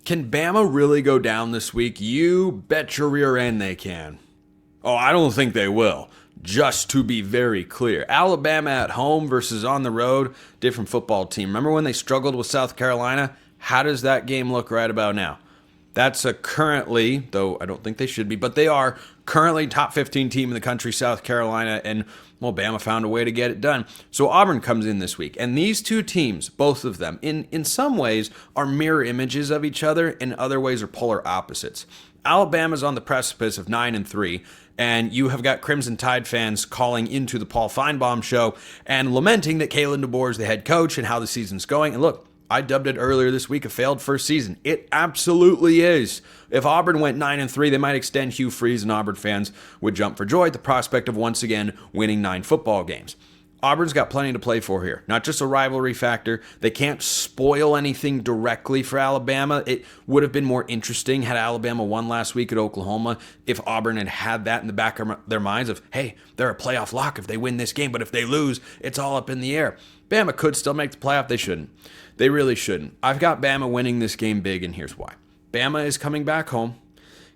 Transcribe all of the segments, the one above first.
Can Bama really go down this week? You bet your rear end they can. Oh, I don't think they will. Just to be very clear, Alabama at home versus on the road, different football team. Remember when they struggled with South Carolina? How does that game look right about now? That's a currently, though I don't think they should be, but they are currently top 15 team in the country, South Carolina, and well, Bama found a way to get it done. So Auburn comes in this week, and these two teams, both of them, in some ways are mirror images of each other, in other ways are polar opposites. Alabama's on the precipice of 9-3, and you have got Crimson Tide fans calling into the Paul Feinbaum show and lamenting that Kalen DeBoer is the head coach and how the season's going. And look, I dubbed it earlier this week a failed first season. It absolutely is. If Auburn went 9-3, they might extend Hugh Freeze, and Auburn fans would jump for joy at the prospect of once again winning 9 football games. Auburn's got plenty to play for here, not just a rivalry factor. They can't spoil anything directly for Alabama. It would have been more interesting had Alabama won last week at Oklahoma if Auburn had that in the back of their minds of, hey, they're a playoff lock if they win this game, but if they lose, it's all up in the air. Bama could still make the playoff. They shouldn't. They really shouldn't. I've got Bama winning this game big, and here's why. Bama is coming back home.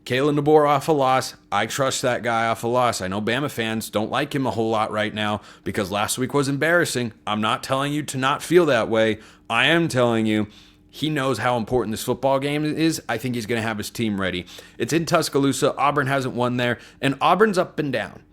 Kalen DeBoer off a loss. I trust that guy off a loss. I know Bama fans don't like him a whole lot right now because last week was embarrassing. I'm not telling you to not feel that way. I am telling you he knows how important this football game is. I think he's going to have his team ready. It's in Tuscaloosa. Auburn hasn't won there, and Auburn's up and down.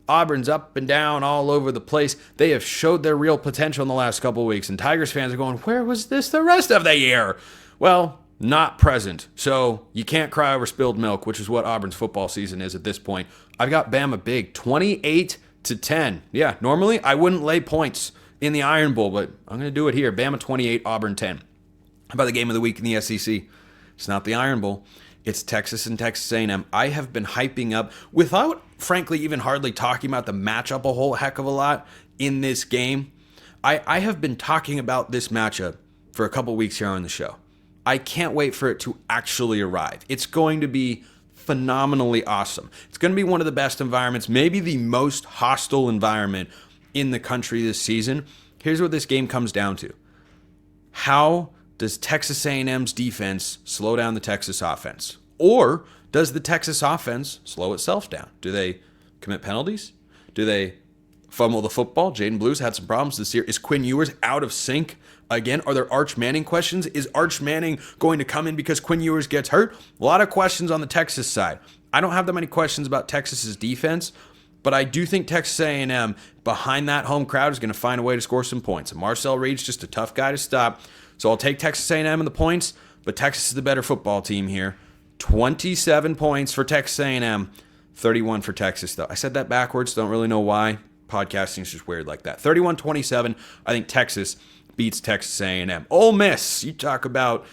Auburn's up and down all over the place. They have showed their real potential in the last couple of weeks, and Tigers fans are going, where was this the rest of the year? Well, not present. So you can't cry over spilled milk, which is what Auburn's football season is at this point. I've got Bama big, 28-10. Yeah, normally I wouldn't lay points in the Iron Bowl, but I'm going to do it here. Bama 28, Auburn 10. How about the game of the week in the SEC? It's not the Iron Bowl. It's Texas and Texas A&M. I have been hyping up, without, frankly, even hardly talking about the matchup a whole heck of a lot in this game. I have been talking about this matchup for a couple weeks here on the show. I can't wait for it to actually arrive. It's going to be phenomenally awesome. It's going to be one of the best environments, maybe the most hostile environment in the country this season. Here's what this game comes down to. How does Texas A&M's defense slow down the Texas offense? Or does the Texas offense slow itself down? Do they commit penalties? Do they fumble the football? Jaden Blue's had some problems this year. Is Quinn Ewers out of sync again? Are there Arch Manning questions? Is Arch Manning going to come in because Quinn Ewers gets hurt? A lot of questions on the Texas side. I don't have that many questions about Texas's defense, but I do think Texas A&M behind that home crowd is going to find a way to score some points. And Marcel Reed's just a tough guy to stop. So I'll take Texas A&M in the points, but Texas is the better football team here. 27 points for Texas A&M, 31 for Texas, though. I said that backwards. Don't really know why. Podcasting is just weird like that. 31-27. I think Texas beats Texas A&M. Ole Miss, you talk about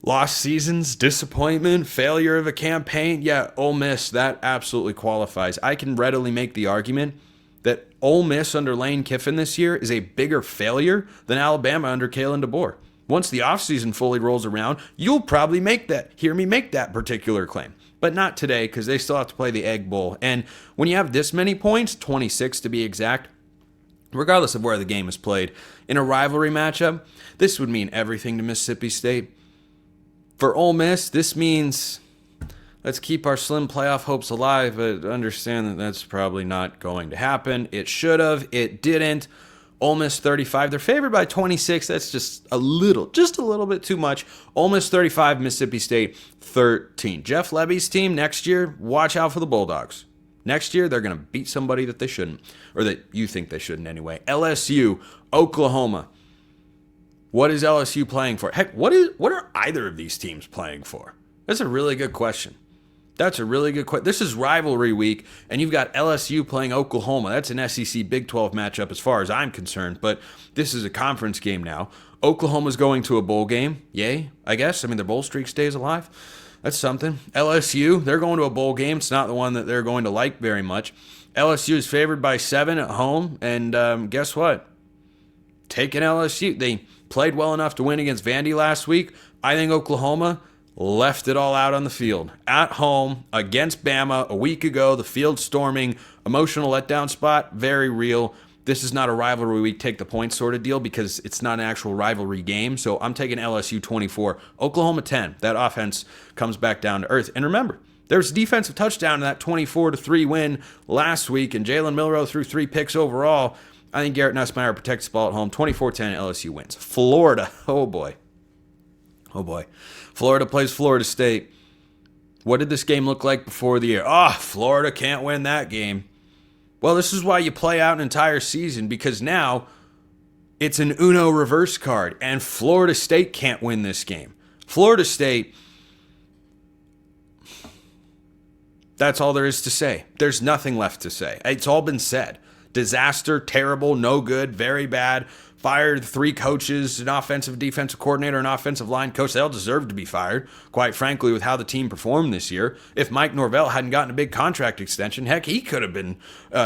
lost seasons, disappointment, failure of a campaign. Yeah, Ole Miss, that absolutely qualifies. I can readily make the argument that Ole Miss under Lane Kiffin this year is a bigger failure than Alabama under Kalen DeBoer. Once the offseason fully rolls around, you'll probably hear me make that particular claim. But not today, because they still have to play the Egg Bowl. And when you have this many points, 26 to be exact, regardless of where the game is played, in a rivalry matchup, this would mean everything to Mississippi State. For Ole Miss, this means let's keep our slim playoff hopes alive, but understand that that's probably not going to happen. It should have. It didn't. Ole Miss 35. They're favored by 26. That's just a little bit too much. Ole Miss 35, Mississippi State 13. Jeff Levy's team next year, watch out for the Bulldogs. Next year, they're going to beat somebody that they shouldn't, or that you think they shouldn't anyway. LSU, Oklahoma. What is LSU playing for? Heck, what are either of these teams playing for? That's a really good question. That's a really good question. This is rivalry week, and you've got LSU playing Oklahoma. That's an SEC Big 12 matchup as far as I'm concerned, but this is a conference game now. Oklahoma's going to a bowl game. Yay, I guess. I mean, their bowl streak stays alive. That's something. LSU, they're going to a bowl game. It's not the one that they're going to like very much. LSU is favored by 7 at home, and guess what? Taking LSU. They played well enough to win against Vandy last week. I think Oklahoma left it all out on the field. At home against Bama a week ago, the field storming, emotional letdown spot, very real. this is not a rivalry week, take the points sort of deal because it's not an actual rivalry game. So I'm taking LSU 24, Oklahoma 10. That offense comes back down to earth. And remember, there's a defensive touchdown in that 24-3 win last week, and Jalen Milroe threw 3 picks overall. I think Garrett Nussmeier protects the ball at home. 24-10, LSU wins. Florida, oh boy. Florida plays Florida State. What did this game look like before the year? Florida can't win that game. Well, this is why you play out an entire season, because now it's an Uno reverse card, and Florida State can't win this game. Florida State, that's all there is to say. There's nothing left to say. It's all been said. Disaster, terrible, no good, very bad. Fired 3 coaches, an offensive defensive coordinator, an offensive line coach. They all deserve to be fired, quite frankly, with how the team performed this year. If Mike Norvell hadn't gotten a big contract extension, heck, he could have been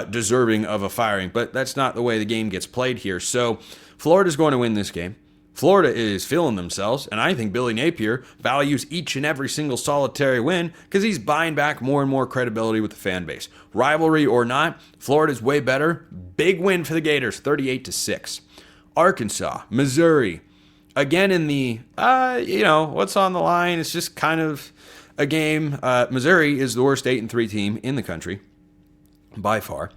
deserving of a firing. But that's not the way the game gets played here. So Florida's going to win this game. Florida is feeling themselves, and I think Billy Napier values each and every single solitary win because he's buying back more and more credibility with the fan base. Rivalry or not, Florida's way better. Big win for the Gators, 38-6. Arkansas, Missouri, again in the, what's on the line? It's just kind of a game. Missouri is the worst 8-3 team in the country, by far.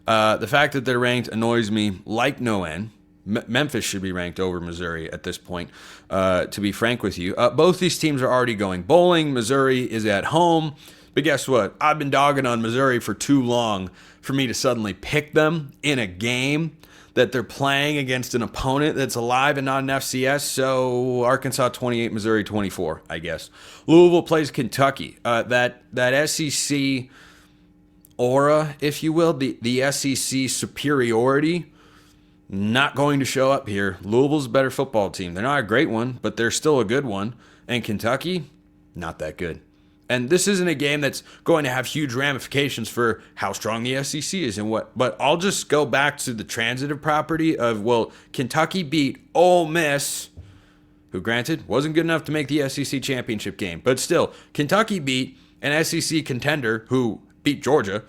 The fact that they're ranked annoys me like no end. Memphis should be ranked over Missouri at this point, to be frank with you. Both these teams are already going bowling. Missouri is at home. But guess what? I've been dogging on Missouri for too long for me to suddenly pick them in a game that they're playing against an opponent that's alive and not an FCS. So Arkansas 28, Missouri 24, I guess. Louisville plays Kentucky. That SEC aura, if you will, the SEC superiority, not going to show up here. Louisville's a better football team. They're not a great one, but they're still a good one. And Kentucky, not that good. And this isn't a game that's going to have huge ramifications for how strong the SEC is and what. But I'll just go back to the transitive property of, well, Kentucky beat Ole Miss, who granted wasn't good enough to make the SEC championship game. But still, Kentucky beat an SEC contender who beat Georgia.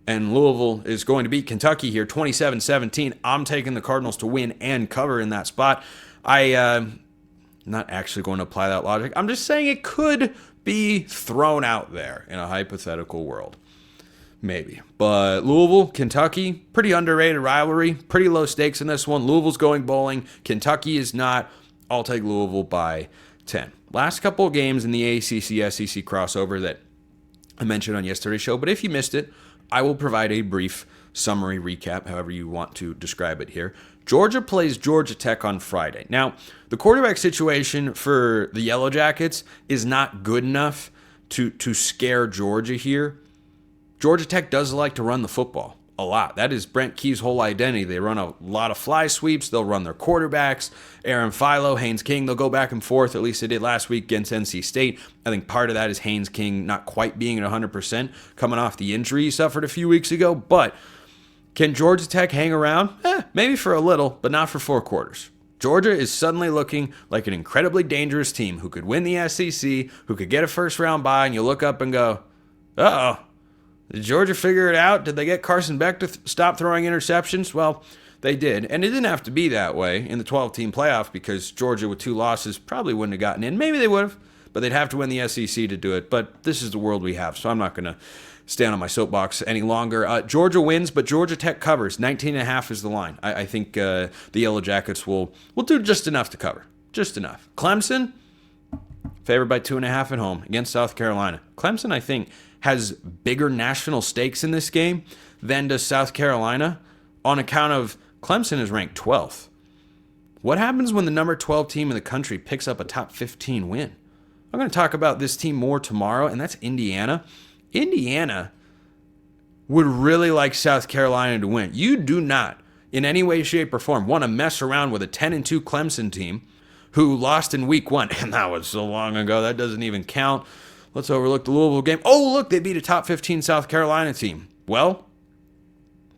And Louisville is going to beat Kentucky here 27-17. I'm taking the Cardinals to win and cover in that spot. I'm not actually going to apply that logic. I'm just saying it could be thrown out there in a hypothetical world. Maybe. But Louisville, Kentucky, pretty underrated rivalry. Pretty low stakes in this one. Louisville's going bowling. Kentucky is not. I'll take Louisville by 10. Last couple of games in the ACC-SEC crossover that I mentioned on yesterday's show. But if you missed it, I will provide a brief summary recap, however you want to describe it here. Georgia plays Georgia Tech on Friday. Now, the quarterback situation for the Yellow Jackets is not good enough to scare Georgia here. Georgia Tech does like to run the football a lot. That is Brent Key's whole identity. They run a lot of fly sweeps. They'll run their quarterbacks. Aaron Philo, Haynes King, they'll go back and forth. At least they did last week against NC State. I think part of that is Haynes King not quite being at 100%, coming off the injury he suffered a few weeks ago. But can Georgia Tech hang around? Maybe for a little, but not for 4 quarters. Georgia is suddenly looking like an incredibly dangerous team who could win the SEC, who could get a first-round bye, and you look up and go, uh-oh, did Georgia figure it out? Did they get Carson Beck to stop throwing interceptions? Well, they did, and it didn't have to be that way in the 12-team playoff because Georgia with 2 losses probably wouldn't have gotten in. Maybe they would have, but they'd have to win the SEC to do it. But this is the world we have, so I'm not going to stand on my soapbox any longer. Georgia wins, but Georgia Tech covers. 19.5 is the line. I think the Yellow Jackets will do just enough to cover. Just enough. Clemson, favored by 2.5 at home against South Carolina. Clemson, I think, has bigger national stakes in this game than does South Carolina on account of Clemson is ranked 12th. What happens when the number 12 team in the country picks up a top 15 win? I'm going to talk about this team more tomorrow, and that's Indiana. Indiana would really like South Carolina to win. You do not, in any way, shape, or form, want to mess around with a 10-2 Clemson team who lost in week 1. And that was so long ago, that doesn't even count. Let's overlook the Louisville game. Oh, look, they beat a top 15 South Carolina team. Well,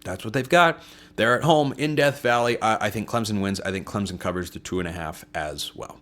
that's what they've got. They're at home in Death Valley. I think Clemson wins. I think Clemson covers the 2.5 as well.